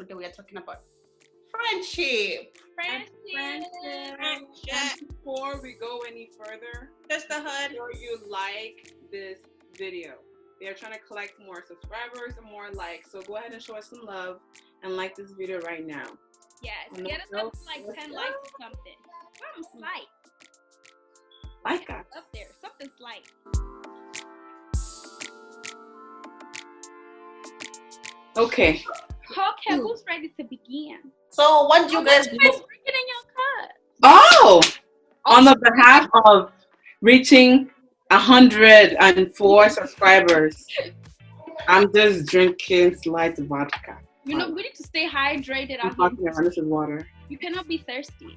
Today we are talking about friendship. And before we go any further, sisterhood. sure you like this video. They're trying to collect more subscribers and more likes. So go ahead and show us some love and like this video right now. Yes, get us up to like 10 likes or something. Something slight. Like us. Up there. Something slight. Okay. Okay, who's ready to begin? So what do you guys do? Drinking in your cup. Oh! On the behalf of reaching 104 subscribers, I'm just drinking slight vodka. You know, we need to stay hydrated out here. This is water. You cannot be thirsty.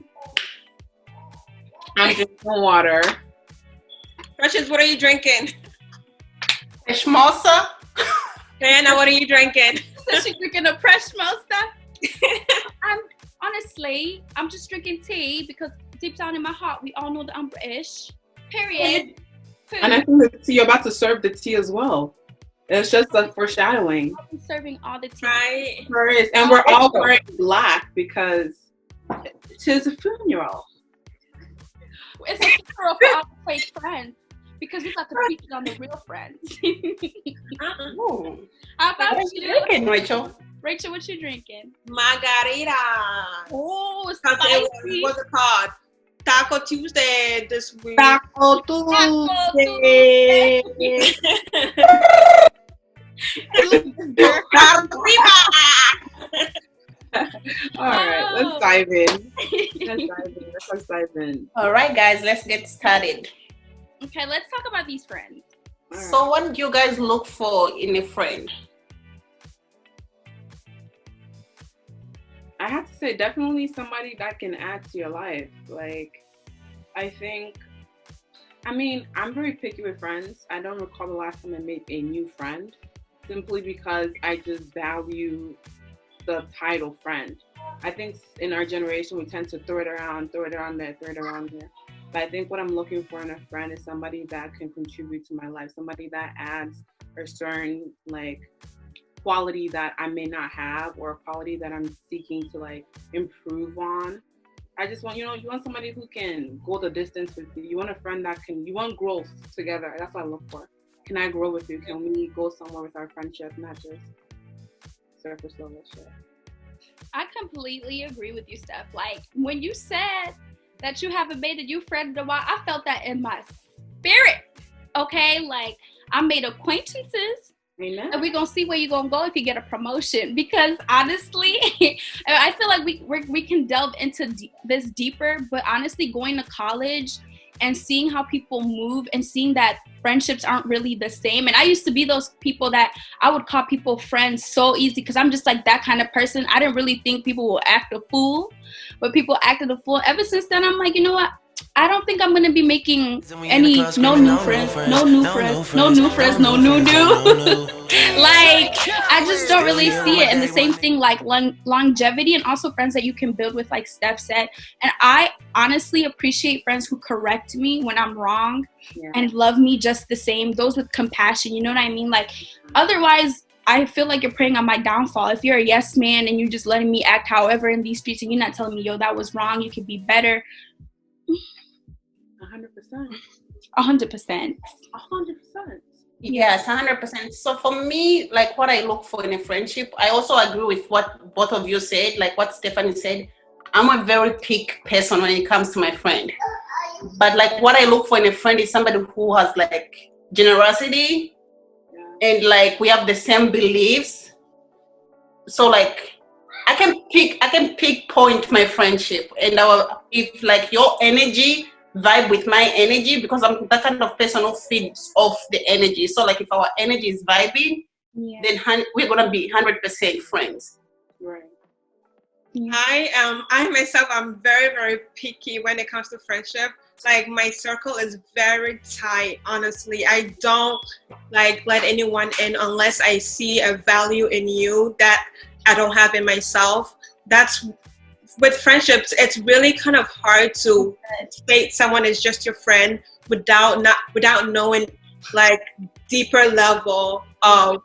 I'm drinking water. Precious, what are you drinking? Schmosa? Diana, what are you drinking? So she's drinking a fresh mosta. I'm just drinking tea because deep down in my heart, we all know that I'm British. Period. And I think the tea, you're about to serve the tea as well. It's just a foreshadowing. I'm serving all the tea. Right. And we're all wearing black because it is a funeral. It's a funeral for our fake friends because we got to preach on the real friends. How about What you? drinking, Rachel? Rachel, what you drinking? Margarita. Oh, What spicy. was it called? Taco Tuesday this week. Taco Tuesday. All right, let's dive in. Let's dive in. All right, guys, let's get started. Okay, let's talk about these friends. So what do you guys look for in a friend? I have to say, definitely somebody that can add to your life. Like, I'm very picky with friends. I don't recall the last time I made a new friend, simply because I just value the title friend. I think in our generation, we tend to throw it around there. But I think what I'm looking for in a friend is somebody that can contribute to my life, somebody that adds a certain, quality that I may not have, or a quality that I'm seeking to improve on. I just want, you want somebody who can go the distance with you. You want a friend you want growth together. That's what I look for. Can I grow with you? Can we go somewhere with our friendship, not just surface level shit? I completely agree with you, Steph. When you said that you haven't made a new friend in a while, I felt that in my spirit. Okay, I made acquaintances. Amen. And we're gonna see where you're gonna go if you get a promotion, because honestly I feel like we can delve into this deeper, but honestly, going to college and seeing how people move and seeing that friendships aren't really the same. And I used to be those people that I would call people friends so easy because I'm just that kind of person. I didn't really think people will act a fool, but people acted a fool. Ever since then, I'm like, you know what? I don't think I'm going to be making no new friends. I just don't really see it. And the same thing, longevity, and also friends that you can build with, like Steph said. And I honestly appreciate friends who correct me when I'm wrong and love me just the same. Those with compassion, you know what I mean? Otherwise, I feel like you're preying on my downfall. If you're a yes man and you're just letting me act however in these streets and you're not telling me, yo, that was wrong, you could be better. 100%. 100%. Yes, 100%. So for me, what I look for in a friendship, I also agree with what both of you said, what Stephanie said. I'm a very picky person when it comes to my friend. But what I look for in a friend is somebody who has generosity and we have the same beliefs. So I can pinpoint my friendship, and if your energy vibe with my energy, because I'm that kind of person who feeds off the energy. So if our energy is vibing, then we're gonna be 100% friends. Right. Yeah. I myself, I'm very, very picky when it comes to friendship. My circle is very tight, honestly. I don't let anyone in unless I see a value in you that I don't have in myself. That's with friendships, it's really kind of hard to state someone is just your friend without knowing deeper level of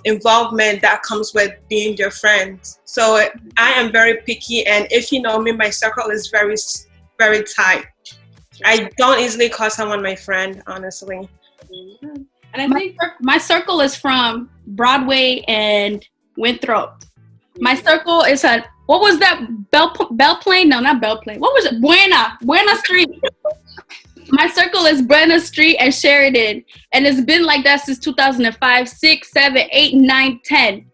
involvement that comes with being your friend. So I am very picky, and if you know me, my circle is very, very tight. I don't easily call someone my friend, honestly. And I think my circle is from Broadway and Winthrop. My circle is at, what was that? Belle Plaine? No, not Belle Plaine. What was it? Buena Street. My circle is Buena Street and Sheridan. And it's been like that since 2005, 6, 7, 8, 9, 10.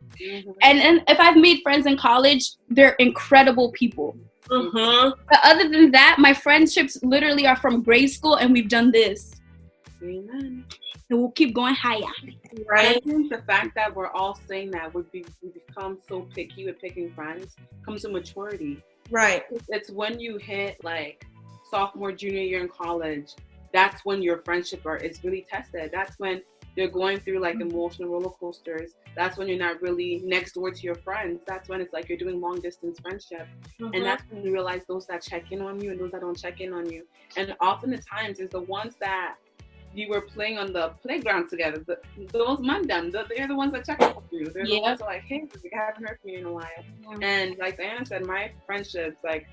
And if I've made friends in college, they're incredible people. But other than that, my friendships literally are from grade school, and we've done this. Amen. And we'll keep going higher. Right. I think the fact that we're all saying that we become so picky with picking friends comes to maturity. Right. It's when you hit like sophomore, junior year in college, that's when your friendship is really tested. That's when you're going through like emotional roller coasters. That's when you're not really next door to your friends. That's when it's like you're doing long distance friendship. And that's when you realize those that check in on you and those that don't check in on you. And often the times is the ones that you were playing on the playground together. Those mandem, they're the ones that check up on you. They're the ones that are like, hey, I haven't heard from you in a while. And like Diana said, my friendships, like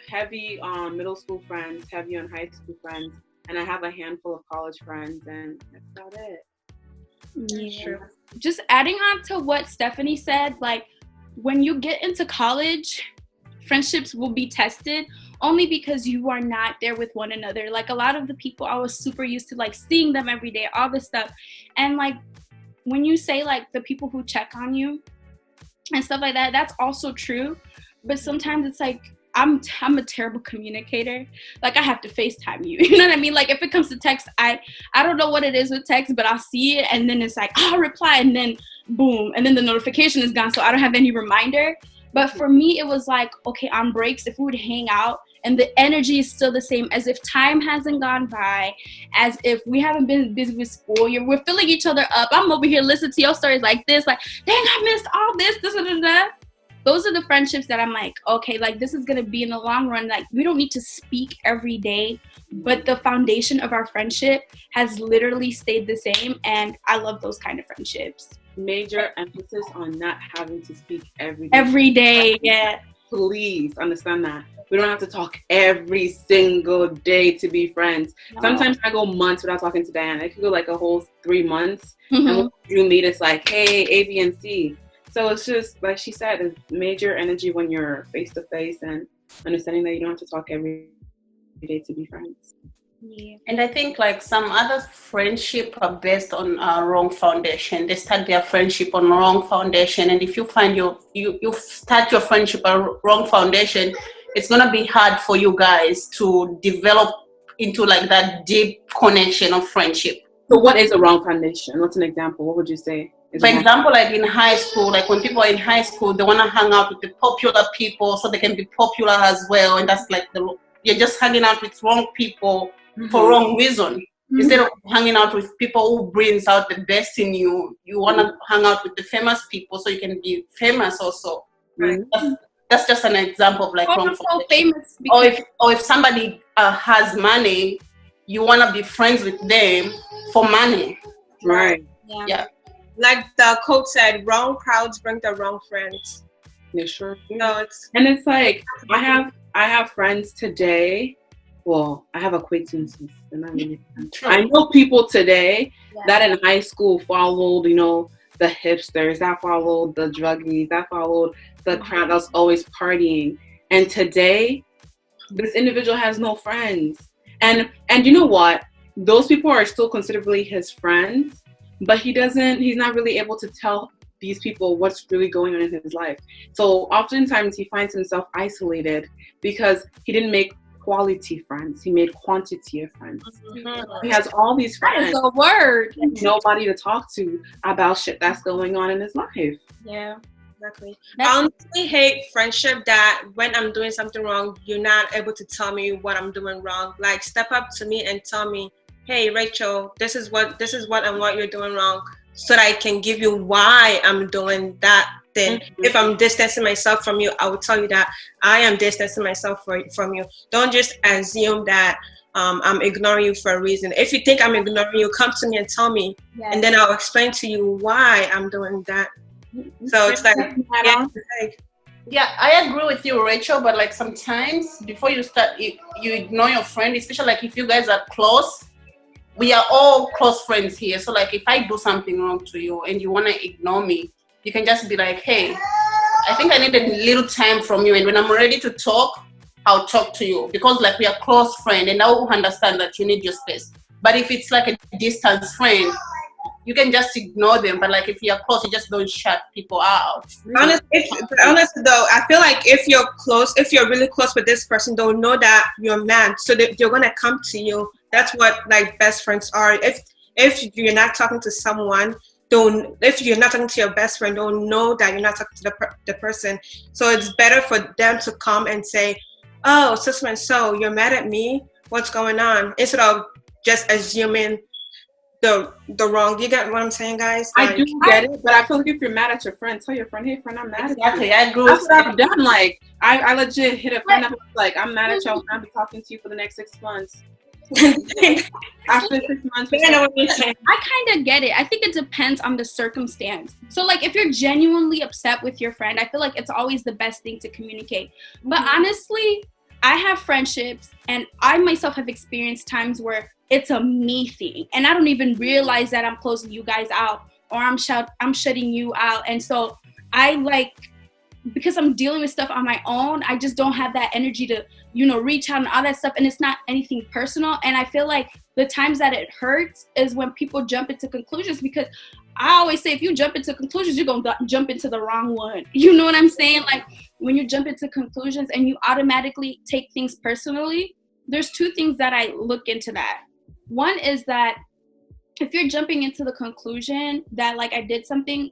heavy on middle school friends, heavy on high school friends, and I have a handful of college friends, and that's about it. Yeah. Sure. Just adding on to what Stephanie said, like when you get into college, friendships will be tested only because you are not there with one another. Like a lot of the people, I was super used to like seeing them every day, all this stuff. And like when you say like the people who check on you and stuff like that, that's also true. But sometimes it's like, I'm a terrible communicator. Like I have to FaceTime you. You know what I mean? Like if it comes to text, I don't know what it is with text, but I'll see it and then it's like, I'll reply and then boom. And then the notification is gone. So I don't have any reminder. But for me, it was like, okay, on breaks, if we would hang out and the energy is still the same, as if time hasn't gone by, as if we haven't been busy with school, we're filling each other up. I'm over here listening to your stories like this, like, dang, I missed all this and that. Those are the friendships that I'm like, okay, like this is going to be in the long run. Like we don't need to speak every day, but the foundation of our friendship has literally stayed the same. And I love those kind of friendships. Major emphasis on not having to speak every day. Every day, yeah. Please understand that. We don't have to talk every single day to be friends. No. Sometimes I go months without talking to Diana. I could go like a whole 3 months. And when you meet, it's like, hey, A, B, and C. So it's just, like she said, it's major energy when you're face-to-face and understanding that you don't have to talk every day to be friends. Yeah. And I think like some other friendship are based on wrong foundation. They start their friendship on wrong foundation. And if you find you start your friendship on wrong foundation, it's going to be hard for you guys to develop into like that deep connection of friendship. So what is a wrong foundation? What's an example? What would you say? For example, like in high school, like when people are in high school, they want to hang out with the popular people so they can be popular as well. And that's like you're just hanging out with wrong people for wrong reason. Instead of hanging out with people who brings out the best in you, you want to hang out with the famous people so you can be famous also. That's just an example of like wrong foundation. Or if somebody has money, you want to be friends with them for money. Right. Yeah. Like the quote said, wrong crowds bring the wrong friends. They sure do. No, and it's like I have friends today. Well, I have acquaintances. They're not really friends. I know people today that in high school followed, you know, the hipsters, that followed the druggies, that followed the crowd that was always partying. And today, this individual has no friends. And you know what? Those people are still considerably his friends. But he's not really able to tell these people what's really going on in his life. So oftentimes he finds himself isolated because he didn't make quality friends. He made quantity of friends. He has all these friends. That is a word. Nobody to talk to about shit that's going on in his life. Yeah, exactly. I honestly hate friendship that when I'm doing something wrong, you're not able to tell me what I'm doing wrong. Like step up to me and tell me, hey Rachel, this is what and what you're doing wrong, so that I can give you why I'm doing that then if I'm distancing myself from you, I will tell you that I am distancing myself from you. Don't just assume that I'm ignoring you for a reason. If you think I'm ignoring you, come to me and tell me, and then I'll explain to you why I'm doing that. So it's like, yeah, I agree with you, Rachel, but like sometimes before you start, you ignore your friend, especially like if you guys are close. We are all close friends here. So like if I do something wrong to you and you want to ignore me, you can just be like, hey, I think I need a little time from you. And when I'm ready to talk, I'll talk to you. Because like we are close friends and I will understand that you need your space. But if it's like a distance friend, you can just ignore them. But like if you're close, you just don't shut people out. Honestly though, I feel like if you're really close with this person, they'll know that you're mad. So they're going to come to you. That's what like best friends are. If you're not talking to someone, if you're not talking to your best friend, they'll know that you're not talking to the person. So it's better for them to come and say, oh, sister and so you're mad at me? What's going on? Instead of just assuming the wrong. You get what I'm saying, guys? Like, I do get it, but I feel like if you're mad at your friend, tell your friend, hey friend, I'm mad at you. I agree. That's what I've done. Like I legit hit a friend up like, I'm mad at y'all. I'll be talking to you for the next 6 months. After 6 months, I kind of get it. I think it depends on the circumstance. So like if you're genuinely upset with your friend, I feel like it's always the best thing to communicate. But honestly, I have friendships and I myself have experienced times where it's a me thing and I don't even realize that I'm closing you guys out or I'm shutting you out. And so I like, because I'm dealing with stuff on my own, I just don't have that energy to, reach out and all that stuff. And it's not anything personal. And I feel like the times that it hurts is when people jump into conclusions, because I always say, if you jump into conclusions, you're going to jump into the wrong one. You know what I'm saying? Like when you jump into conclusions and you automatically take things personally, there's two things that I look into that. One is that if you're jumping into the conclusion that like I did something,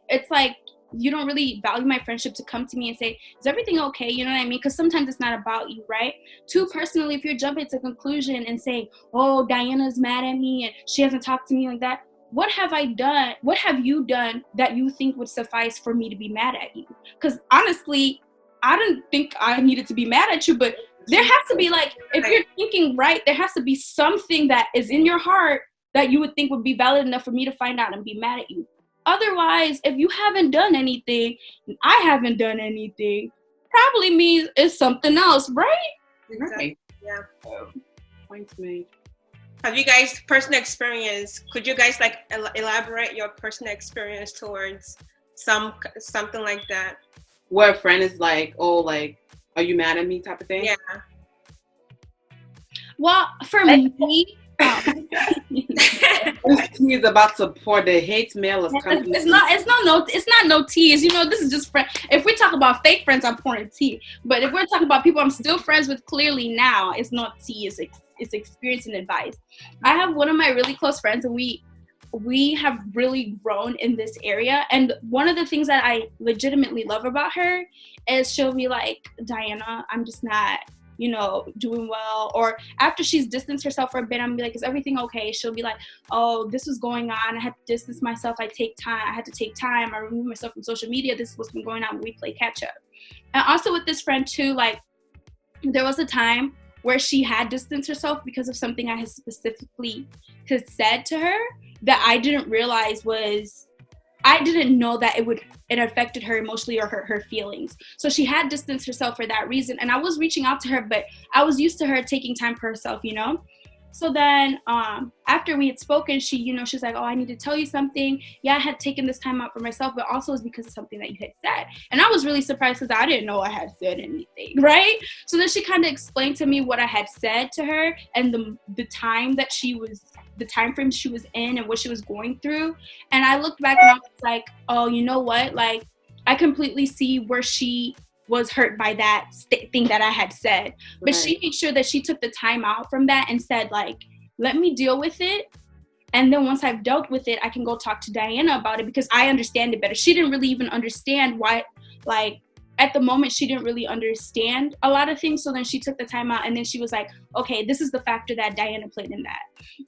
it's like, you don't really value my friendship to come to me and say, is everything okay? You know what I mean? Because sometimes it's not about you, right? Two, personally, if you're jumping to conclusion and saying, oh, Diana's mad at me and she hasn't talked to me like that, what have I done? What have you done that you think would suffice for me to be mad at you? Because honestly, I didn't think I needed to be mad at you, but there has to be like, if you're thinking right, there has to be something that is in your heart that you would think would be valid enough for me to find out and be mad at you. Otherwise, if you haven't done anything, and I haven't done anything, probably means it's something else, right? Exactly. Yeah. Points made. Have you guys personal experience? Could you guys like elaborate your personal experience towards something like that? Where a friend is like, oh, like, are you mad at me type of thing? Yeah. Well, for me, this tea is about to pour. The hate mail is coming. It's not no teas. This is just friend. If we talk about fake friends, I'm pouring tea. But if we're talking about people I'm still friends with clearly now, it's not tea. It's experience and advice. I have one of my really close friends, and we have really grown in this area. And one of the things that I legitimately love about her is she'll be like, Diana, I'm just not, doing well. Or after she's distanced herself for a bit, I'm be like, is everything okay? She'll be like, oh, this was going on. I had to distance myself. I had to take time. I removed myself from social media. This is what's been going on when we play catch up. And also with this friend too, like there was a time where she had distanced herself because of something I had specifically said to her that I didn't realize I didn't know that it affected her emotionally or her feelings. So she had distanced herself for that reason. And I was reaching out to her, but I was used to her taking time for herself, So then after we had spoken, she's like, oh, I need to tell you something. Yeah, I had taken this time out for myself, but also it's because of something that you had said. And I was really surprised because I didn't know I had said anything, right? So then she kind of explained to me what I had said to her and the time frame she was in and what she was going through. And I looked back and I was like, oh, you know what? Like, I completely see where she was hurt by that thing that I had said. But She made sure that she took the time out from that and said, like, let me deal with it. And then once I've dealt with it, I can go talk to Diana about it because I understand it better. She didn't really even understand why, like, at the moment, she didn't really understand a lot of things. So then she took the time out and then she was like, okay, this is the factor that Diana played in that.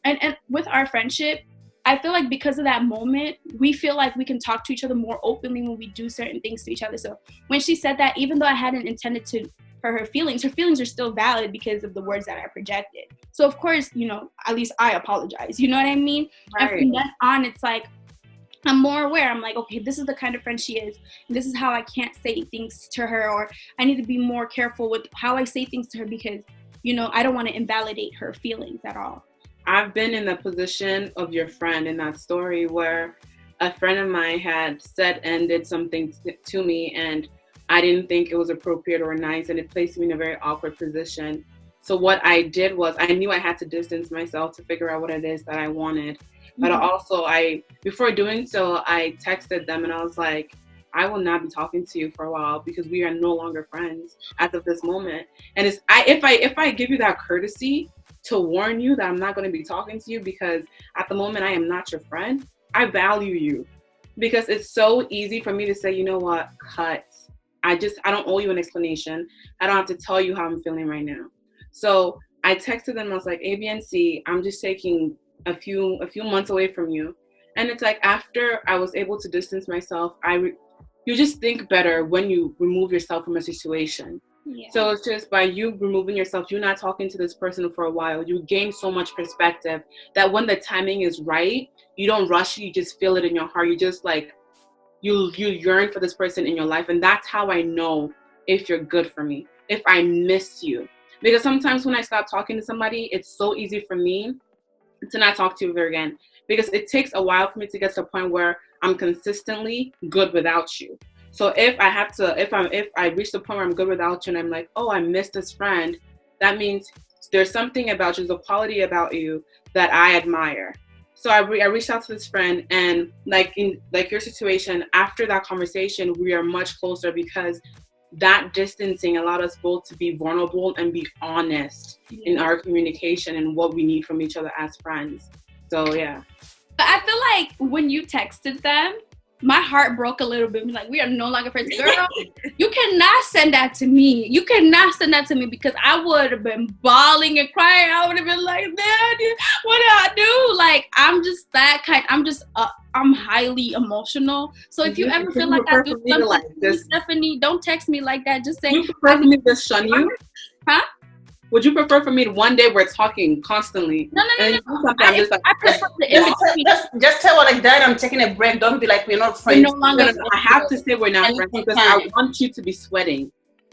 And with our friendship, I feel like because of that moment, we feel like we can talk to each other more openly when we do certain things to each other. So when she said that, even though I hadn't intended to hurt her feelings are still valid because of the words that I projected. So of course, you know, at least I apologize. You know what I mean? Right. And from then on, it's like, I'm more aware. I'm like, okay, this is the kind of friend she is. And this is how I can't say things to her, or I need to be more careful with how I say things to her because, you know, I don't want to invalidate her feelings at all. I've been in the position of your friend in that story where a friend of mine had said and did something to me, and I didn't think it was appropriate or nice, and it placed me in a very awkward position. So what I did was I knew I had to distance myself to figure out what it is that I wanted. But also before doing so, I texted them and I was like, I will not be talking to you for a while because we are no longer friends as of this moment. And if I give you that courtesy to warn you that I'm not going to be talking to you because at the moment I am not your friend, I value you. Because it's so easy for me to say, you know what, cut. I don't owe you an explanation. I don't have to tell you how I'm feeling right now. So I texted them, I was like, A, B, and C, I'm just taking a few months away from you. And it's like after I was able to distance myself, you just think better when you remove yourself from a situation. Yeah. So it's just by you removing yourself, you're not talking to this person for a while, you gain so much perspective that when the timing is right, you don't rush it, you just feel it in your heart. You just like, you yearn for this person in your life. And that's how I know if you're good for me, if I miss you. Because sometimes when I stop talking to somebody, it's so easy for me to not talk to you ever again. Because it takes a while for me to get to a point where I'm consistently good without you. So if I reach the point where I'm good without you and I'm like, oh, I miss this friend, that means there's something about you, there's a quality about you that I admire. So I reached out to this friend, and like in like your situation, after that conversation, we are much closer because that distancing allowed us both to be vulnerable and be honest in our communication and what we need from each other as friends. So yeah. But I feel like when you texted them, my heart broke a little bit. Like, we are no longer friends. Girl, you cannot send that to me. You cannot send that to me because I would have been bawling and crying. I would have been like, Daddy, what do I do? Like, I'm just that kind. I'm highly emotional. So if you ever feel like I do something, like this, Stephanie, don't text me like that. Just say, would you prefer for me to shun you? Huh? Would you prefer for me to one day we're talking constantly? No. I prefer the in-between. Just tell her like, Dad, I'm taking a break. Don't be like, we're not friends. We're no longer friends. I have to say we're not friends because I want you to be sweating.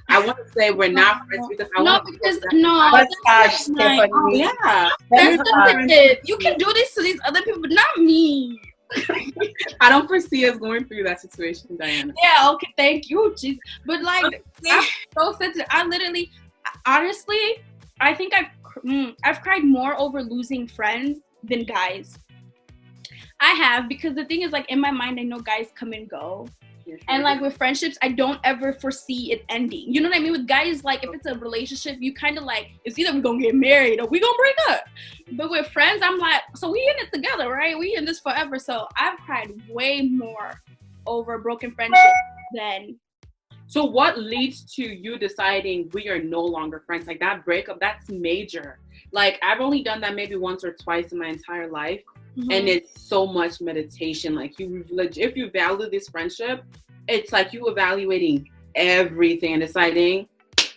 I want to say we're not friends because I want no. That's harsh, Stephanie. Yeah. That's sensitive. You can do this to these other people, but not me. I don't foresee us going through that situation, Diana. Yeah, okay, thank you. Jeez. But like, I'm so sensitive. I literally, honestly, I think I've cried more over losing friends than guys. I have, because the thing is, like, in my mind, I know guys come and go. And like with friendships, I don't ever foresee it ending. You know what I mean? With guys, like if it's a relationship, you kind of like, it's either we're gonna get married or we gonna break up. But with friends, I'm like, so we in it together, right? We in this forever. So I've cried way more over broken friendships than. So what leads to you deciding we are no longer friends? Like that breakup, that's major. Like I've only done that maybe once or twice in my entire life. Mm-hmm. And it's so much meditation. Like if you value this friendship, it's like you evaluating everything and deciding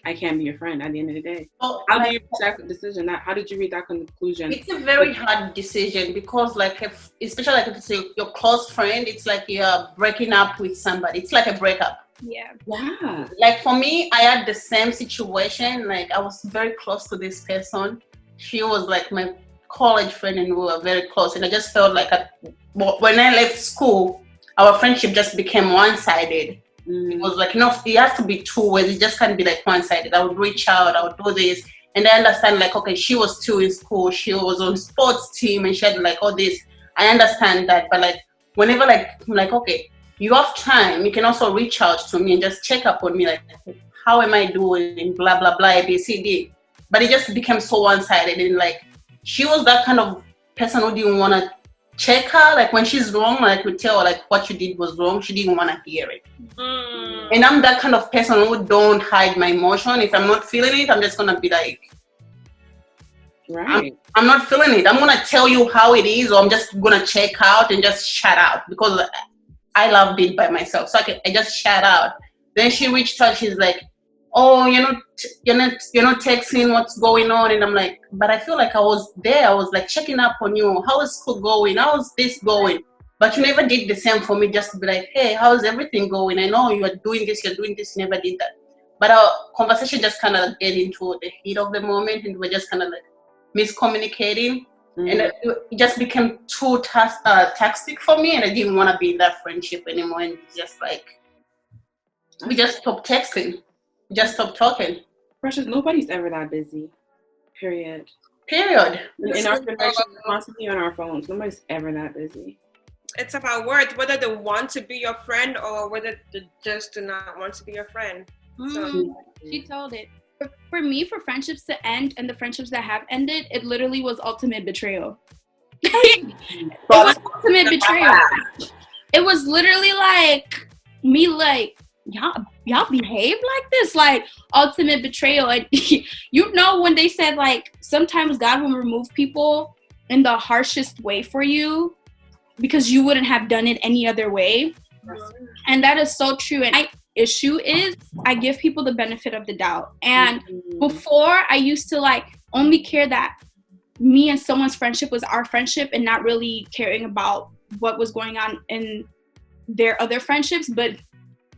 I can't be your friend at the end of the day. How do you reach that decision? How did you reach that conclusion? It's a very hard decision because especially if it's your close friend, it's like you're breaking up with somebody. It's like a breakup. Yeah. Yeah. Like for me, I had the same situation. Like I was very close to this person. She was like my college friend and we were very close. And I just felt like when I left school, our friendship just became one-sided. It was like, it has to be two ways. It just can't be like one-sided. I would reach out, I would do this. And I understand like, okay, she was still in school. She was on sports team and she had like all this. I understand that. But like, whenever like, I'm like, okay, you have time, you can also reach out to me and just check up on me. Like, how am I doing? And blah, blah, blah, A, B, C, D. But it just became so one-sided. And like, she was that kind of person who didn't want to check her. Like when she's wrong, like we tell her like what you did was wrong. She didn't want to hear it. And I'm that kind of person who don't hide my emotion. If I'm not feeling it, I'm just going to be like, Right. I'm not feeling it. I'm gonna tell you how it is, or I'm just gonna check out and just shut out because I love being by myself. So I just shut out. Then she reached out. She's like, "Oh, you're not texting. What's going on?" And I'm like, "But I feel like I was there. I was like checking up on you. How is school going? How is this going?" But you never did the same for me. Just to be like, "Hey, how's everything going? I know you are doing this. You're doing this." You never did that. But our conversation just kind of get into the heat of the moment, and we're just kind of like miscommunicating. And it just became too toxic for me, and I didn't want to be in that friendship anymore. And it's just like we just stopped texting, we just stopped talking. Precious, nobody's ever that busy. Period. In our generation, we're constantly on our phones. Nobody's ever that busy. It's about words, whether they want to be your friend or whether they just do not want to be your friend. So She told it. For me, for friendships to end and the friendships that have ended, it literally was ultimate betrayal. It was ultimate betrayal. It was literally like me, like y'all behave like this, like ultimate betrayal. And when they said like sometimes God will remove people in the harshest way for you because you wouldn't have done it any other way, and that is so true. And issue is I give people the benefit of the doubt. And before I used to like only care that me and someone's friendship was our friendship and not really caring about what was going on in their other friendships. But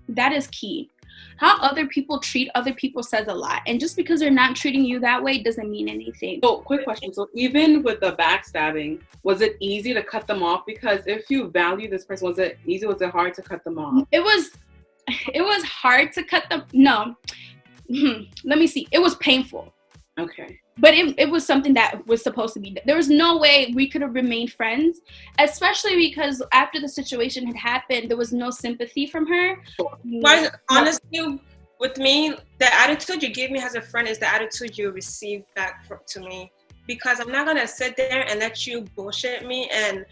that is key. How other people treat other people says a lot. And just because they're not treating you that way doesn't mean anything. So quick question. So even with the backstabbing, was it easy to cut them off? Because if you value this person, was it easy? Was it hard to cut them off? It was hard to cut them. No. Let me see. It was painful. Okay. But it was something that was supposed to be. There was no way we could have remained friends, especially because after the situation had happened, there was no sympathy from her. Well, honestly, with me, the attitude you give me as a friend is the attitude you receive back to me. Because I'm not going to sit there and let you bullshit me and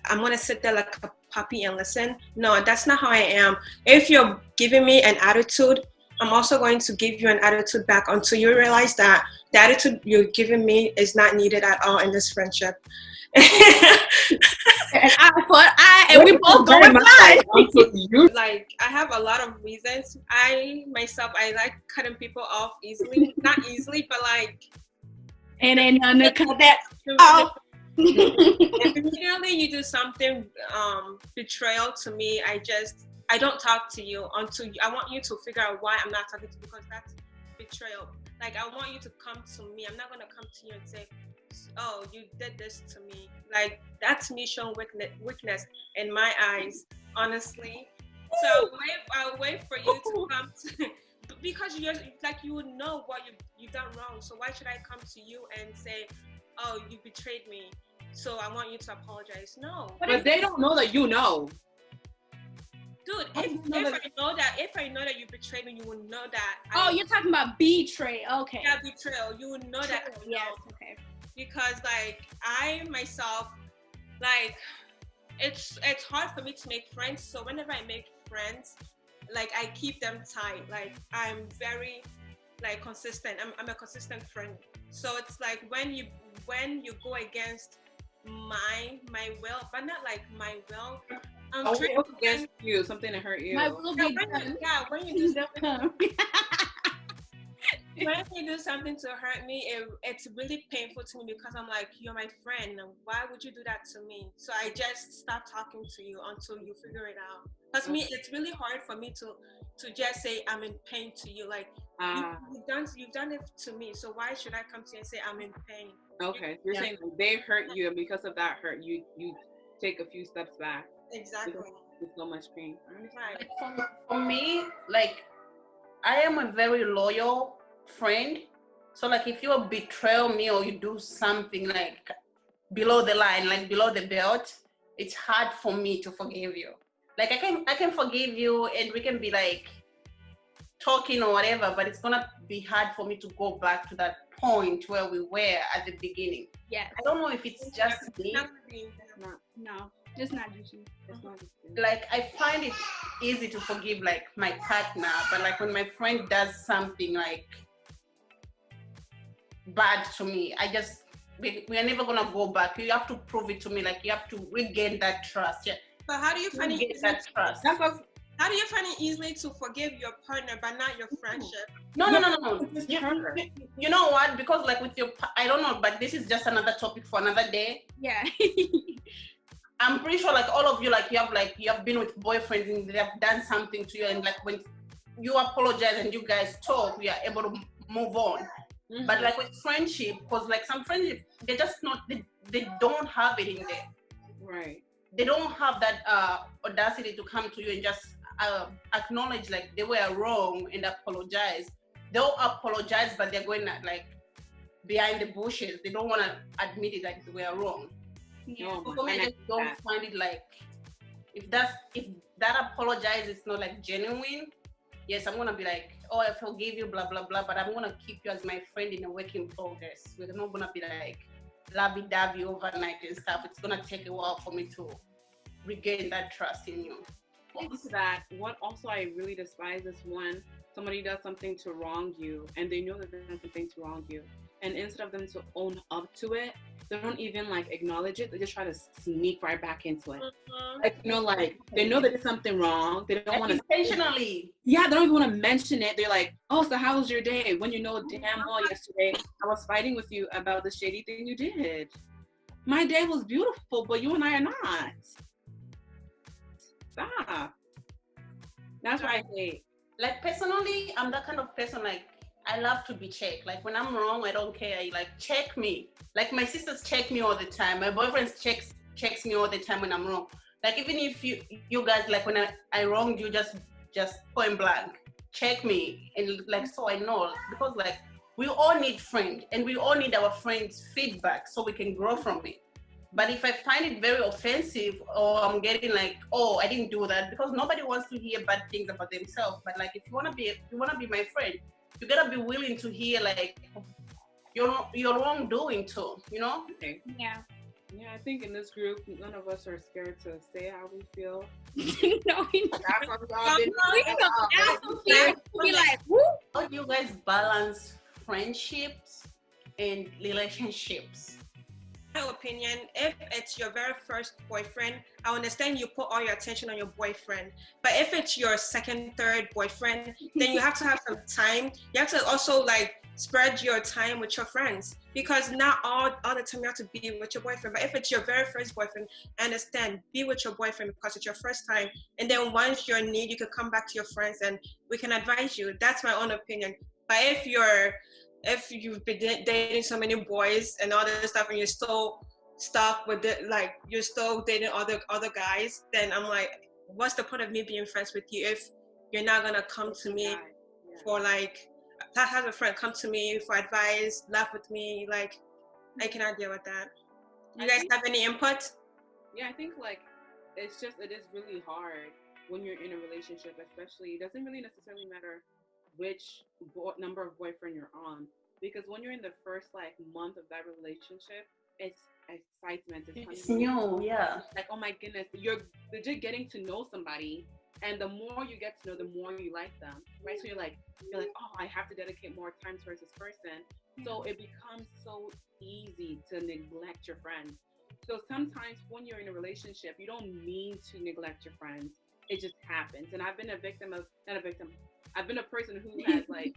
I'm going to sit there like a puppy and listen. No, that's not how I am. If you're giving me an attitude, I'm also going to give you an attitude back until you realize that the attitude you're giving me is not needed at all in this friendship. And we both going fine. Like, I have a lot of reasons. I like cutting people off easily. Not easily, but like. And then to cut that off. If immediately you do something betrayal to me, I don't talk to you until I want you to figure out why I'm not talking to you, because that's betrayal. Like, I want you to come to me. I'm not going to come to you and say, oh, you did this to me. Like, that's me showing weakness in my eyes, honestly. So I'll wait for you to come to, because you would know what you've done wrong. So why should I come to you and say, oh, you betrayed me, so I want you to apologize? No. But they don't know that you know. Dude, if I know that you betrayed me, you will know that. You're talking about betray. Okay. Yeah, betrayal. You would know that. Yes. Okay. Because like I myself, like it's hard for me to make friends. So whenever I make friends, like I keep them tight. Like I'm very like consistent. I'm a consistent friend. So it's like when you go against my will, but not like my will. Against you, something to hurt you. My will be when you do something, when you do something to hurt me, it's really painful to me because I'm like, you're my friend. Why would you do that to me? So I just stop talking to you until you figure it out. Because me, it's really hard for me to just say I'm in pain to you. Like you've done it to me. So why should I come to you and say I'm in pain? Okay, you're saying they hurt you, and because of that hurt, you take a few steps back. Exactly. With so much pain. Right. For me, like, I am a very loyal friend. So like if you betray me or you do something like below the line, like below the belt, it's hard for me to forgive you. Like I can forgive you and we can be like talking or whatever, but it's gonna be hard for me to go back to that point where we were at the beginning. Yes. I don't know if it's just me. No, it's not usually. Like I find it easy to forgive like my partner, but like when my friend does something like bad to me, I just we are never gonna go back. You have to prove it to me. Like you have to regain that trust. Yeah. So how do you find Regain that trust. How do you find it easily to forgive your partner but not your friendship? No. You know what? Because like with your, I don't know, but this is just another topic for another day. Yeah. I'm pretty sure like all of you, like you have been with boyfriends and they have done something to you, and like when you apologize and you guys talk, we are able to move on. Mm-hmm. But like with friendship, because like some friendship, they just not, they don't have it in there. Right. They don't have that audacity to come to you and just acknowledge like they were wrong and apologize. They'll apologize, but they're going like behind the bushes. They don't want to admit it like they were wrong. Yeah. So for me, I just don't find it like if that apologize is not like genuine. Yes, I'm gonna be like, oh, I forgive you, blah blah blah, but I'm gonna keep you as my friend in a work in progress. We're not gonna be like lovey-dovey overnight and stuff. It's gonna take a while for me to regain that trust in you. To that, what also I really despise is when somebody does something to wrong you and they know that they're doing something to wrong you, and instead of them to own up to it, they don't even like acknowledge it. They just try to sneak right back into it. Mm-hmm. Like, you know, like they know that there's something wrong. They don't want to intentionally. Yeah, they don't even want to mention it. They're like, "Oh, so how was your day?" When you know damn well yesterday I was fighting with you about the shady thing you did. My day was beautiful, but you and I are not. Stop. That's why I hate. Like personally, I'm that kind of person. Like I love to be checked. Like when I'm wrong, I don't care. Like check me. Like my sisters check me all the time. My boyfriend checks me all the time when I'm wrong. Like even if you guys like when I wronged you, just point blank, check me and like so I know, because like we all need friends and we all need our friends' feedback so we can grow from it. But if I find it very offensive or I'm getting like, oh, I didn't do that, because nobody wants to hear bad things about themselves. But like if you wanna be my friend, you gotta be willing to hear like your wrongdoing too, you know? Okay. Yeah. Yeah, I think in this group, none of us are scared to say how we feel. No, we That's what we all be like, woo. How do you guys balance friendships and relationships? My opinion, if it's your very first boyfriend, I understand you put all your attention on your boyfriend. But if it's your second, third boyfriend, then you have to have some time. You have to also like spread your time with your friends, because not all the time you have to be with your boyfriend. But if it's your very first boyfriend, I understand, be with your boyfriend because it's your first time. And then once you're in need, you can come back to your friends and we can advise you. That's my own opinion. But if you've been dating so many boys and all this stuff and you're still stuck with it, like you're still dating other guys, then I'm like, what's the point of me being friends with you if you're not gonna come to me for like, have a friend come to me for advice, laugh with me? Like, I cannot deal with that. You guys have any input? Yeah, I think like it is really hard when you're in a relationship, especially. It doesn't really necessarily matter which number of boyfriend you're on, because when you're in the first like month of that relationship, it's excitement, it's new, yeah. Like, oh my goodness, you're legit getting to know somebody, and the more you get to know, the more you like them, right? So you're like, oh, I have to dedicate more time towards this person. So it becomes so easy to neglect your friends. So sometimes when you're in a relationship, you don't mean to neglect your friends. It just happens. And I've been I've been a person who has like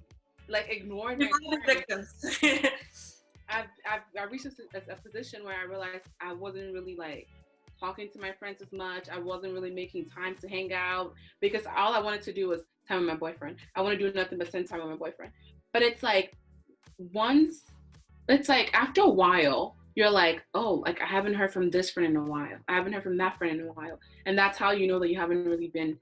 ignored my victims. I reached a position where I realized I wasn't really like talking to my friends as much. I wasn't really making time to hang out, because all I wanted to do was time with my boyfriend. I want to do nothing but spend time with my boyfriend. But it's like after a while, you're like, oh, like I haven't heard from this friend in a while. I haven't heard from that friend in a while. And that's how you know that you haven't really been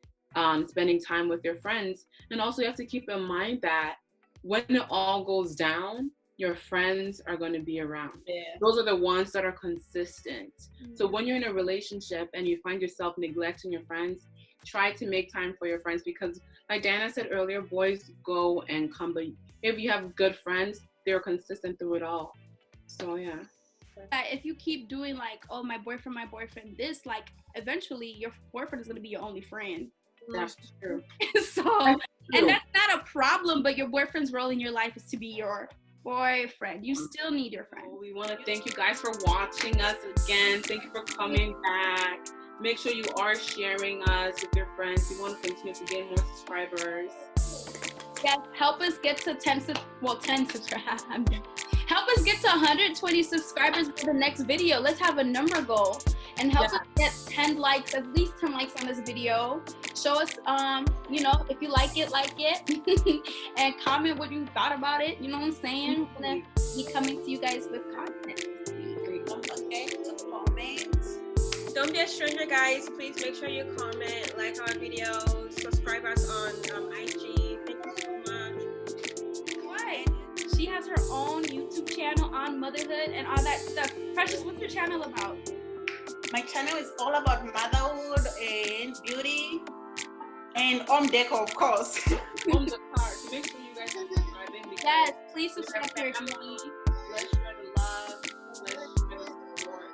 spending time with your friends. And also you have to keep in mind that when it all goes down, your friends are going to be around. Yeah. Those are the ones that are consistent. Mm-hmm. So when you're in a relationship and you find yourself neglecting your friends, try to make time for your friends, because like Diana said earlier, boys go and come, but if you have good friends, they're consistent through it all. So yeah. If you keep doing like, oh, my boyfriend, this, like eventually your boyfriend is going to be your only friend. That's true. So, and that's not a problem, but your boyfriend's role in your life is to be your boyfriend. You still need your friend. We want to thank you guys for watching us again. Thank you for coming back. Make sure you are sharing us with your friends. We want to continue to gain more subscribers. Yes, help us get to 10 subscribers. Help us get to 120 subscribers for the next video. Let's have a number goal and help us get 10 likes, at least 10 likes on this video. Show us, you know, if you like it, and comment what you thought about it. You know what I'm saying? We're gonna be coming to you guys with content. Don't forget to comment. Don't be a stranger, guys. Please make sure you comment, like our videos, subscribe us on IG. Thank you so much. What? She has her own YouTube channel on motherhood and all that stuff. Precious, what's your channel about? My channel is all about motherhood and beauty and home decor, of course. Home decor. So make sure you guys are subscribing. Yes, please subscribe to your channel. Let's share the love. Let's share the support.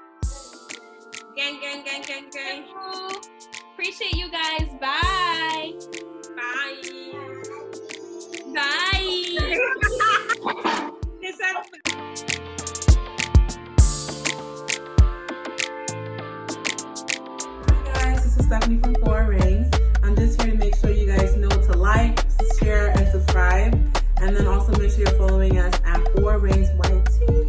Gang, gang, gang, gang, gang. Appreciate you guys. Bye. Bye. Bye. Is that This is Stephanie from 4 Rings. I'm just here to make sure you guys know to like, share, and subscribe. And then also make sure you're following us at 4 Rings YT.